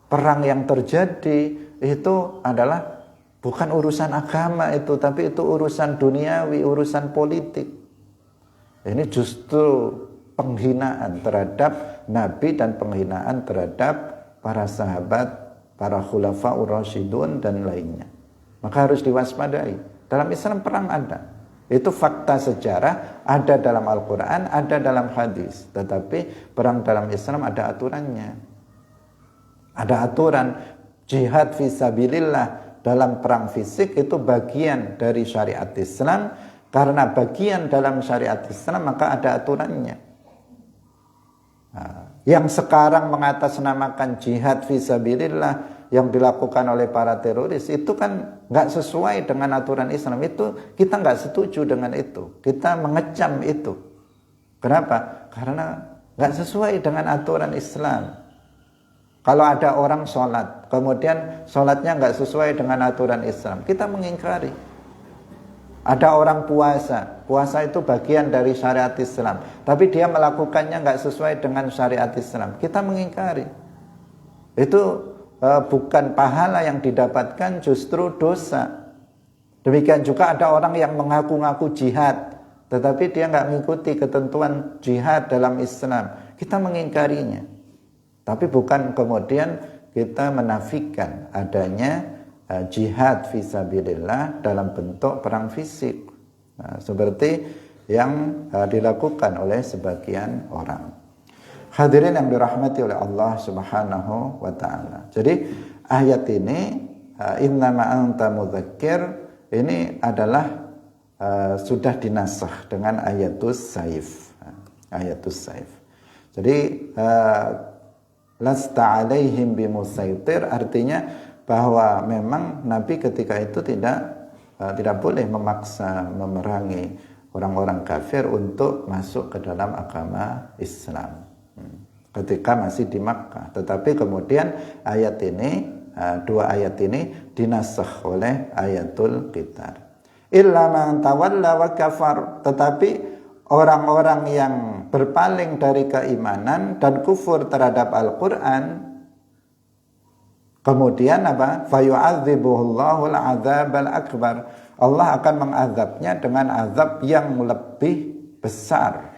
Perang yang terjadi itu adalah bukan urusan agama itu, tapi itu urusan duniawi, urusan politik. Ini justru penghinaan terhadap Nabi dan penghinaan terhadap para sahabat, para khulafaur rasyidun dan lainnya. Maka harus diwaspadai. Dalam Islam perang ada. Itu fakta sejarah, ada dalam Al-Quran, ada dalam hadis. Tetapi perang dalam Islam ada aturannya. Ada aturan. Jihad fisabilillah dalam perang fisik itu bagian dari syariat Islam. Karena bagian dalam syariat Islam maka ada aturannya. Yang sekarang mengatasnamakan jihad fisabilillah yang dilakukan oleh para teroris itu kan nggak sesuai dengan aturan Islam. Itu kita nggak setuju dengan itu. Kita mengecam itu. Kenapa? Karena nggak sesuai dengan aturan Islam. Kalau ada orang sholat, kemudian sholatnya nggak sesuai dengan aturan Islam, kita mengingkari. Ada orang puasa, puasa itu bagian dari syariat Islam, tapi dia melakukannya nggak sesuai dengan syariat Islam, kita mengingkari. Itu bukan pahala yang didapatkan, justru dosa. Demikian juga ada orang yang mengaku-ngaku jihad, tetapi dia nggak mengikuti ketentuan jihad dalam Islam, kita mengingkarinya. Tapi bukan kemudian kita menafikan adanya jihad fisabilillah dalam bentuk perang fisik, seperti yang dilakukan oleh sebagian orang. Hadirin yang dirahmati oleh Allah Subhanahu wa taala. Jadi ayat ini innama anta mudzakir ini adalah sudah dinasakh dengan ayatus saif. Ayatus saif. Jadi lasta alaihim bimusaitir artinya bahwa memang Nabi ketika itu tidak boleh memaksa memerangi orang-orang kafir untuk masuk ke dalam agama Islam ketika masih di Makkah. Tetapi kemudian ayat ini, dua ayat ini dinasakh oleh ayatul qital. Illa man tawalla wa kafar, tetapi orang-orang yang berpaling dari keimanan dan kufur terhadap Al-Quran, kemudian apa? Fayu'adzibuhullahu al-'adzabal akbar. Allah akan mengazabnya dengan azab yang lebih besar.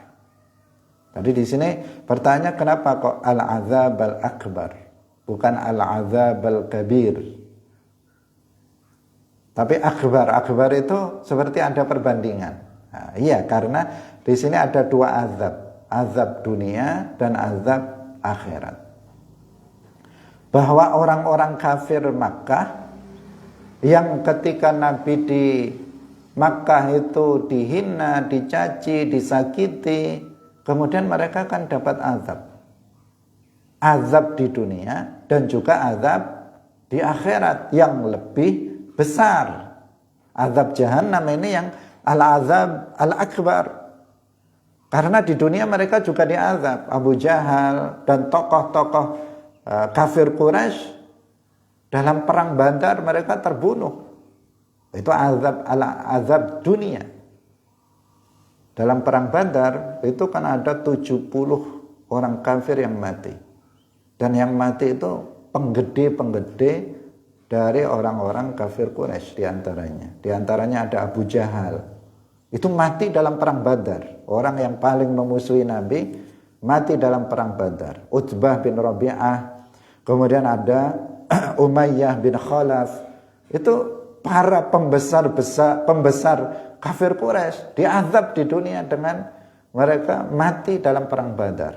Tadi di sini bertanya kenapa kok al-'adzabal akbar, bukan al-'adzabal kabir? Tapi akbar itu seperti ada perbandingan. Nah, iya, karena di sini ada dua azab, azab dunia dan azab akhirat. Bahwa orang-orang kafir Makkah yang ketika Nabi di Makkah itu dihina, dicaci, disakiti, kemudian mereka kan dapat azab. Azab di dunia dan juga azab di akhirat yang lebih besar. Azab Jahannam ini yang al-azab al-akbar. Karena di dunia mereka juga diazab. Abu Jahal dan tokoh-tokoh kafir Quraisy dalam perang Badar mereka terbunuh. Itu azab al-azab dunia. Dalam perang Badar itu kan ada 70 orang kafir yang mati. Dan yang mati itu penggede-penggede dari orang-orang kafir Quraisy diantaranya. Diantaranya ada Abu Jahal. Itu mati dalam perang Badar. Orang yang paling memusuhi Nabi mati dalam perang Badar. Utbah bin Rabi'ah. Kemudian ada Umayyah bin Khalaf. Itu para pembesar kafir Quraisy diazab di dunia dengan mereka mati dalam perang Badar.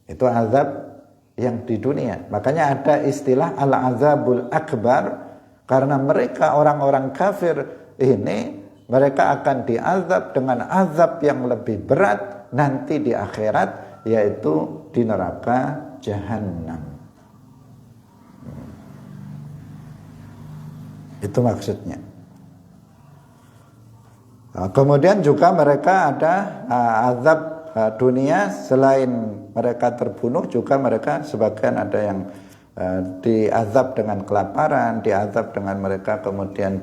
Itu azab yang di dunia. Makanya ada istilah al-azabul akbar, karena mereka orang-orang kafir ini mereka akan diazab dengan azab yang lebih berat nanti di akhirat, yaitu di neraka Jahannam. Itu maksudnya. Nah, kemudian juga mereka ada azab dunia, selain mereka terbunuh juga mereka sebagian ada yang diazab dengan kelaparan, diazab dengan mereka kemudian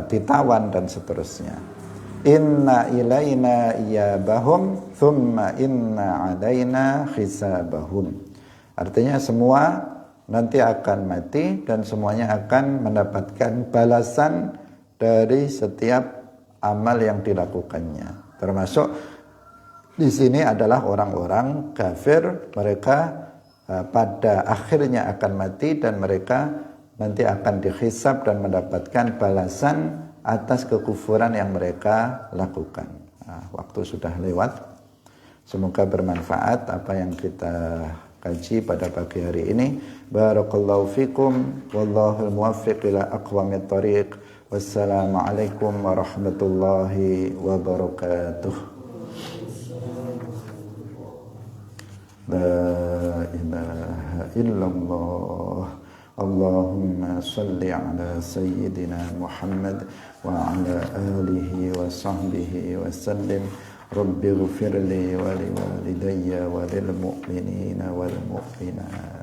ditawan dan seterusnya. Inna ilaina iyabahum thumma inna alaina hisabahum. Artinya semua nanti akan mati dan semuanya akan mendapatkan balasan dari setiap amal yang dilakukannya. Termasuk di sini adalah orang-orang kafir, mereka pada akhirnya akan mati dan mereka nanti akan dihisab dan mendapatkan balasan atas kekufuran yang mereka lakukan. Nah, waktu sudah lewat. Semoga bermanfaat apa yang kita kaji pada pagi hari ini. Barakallahu fikum wallahul muwaffiq ila aqwamit thoriq. Wassalamualaikum warahmatullahi wabarakatuh. La ilaha illallah. Allahumma salli ala sayyidina Muhammad wa ala alihi wa sahbihi wa sallim. Rabbi ghfirli wa liwalidayya wa lil mu'minina wal mu'minat.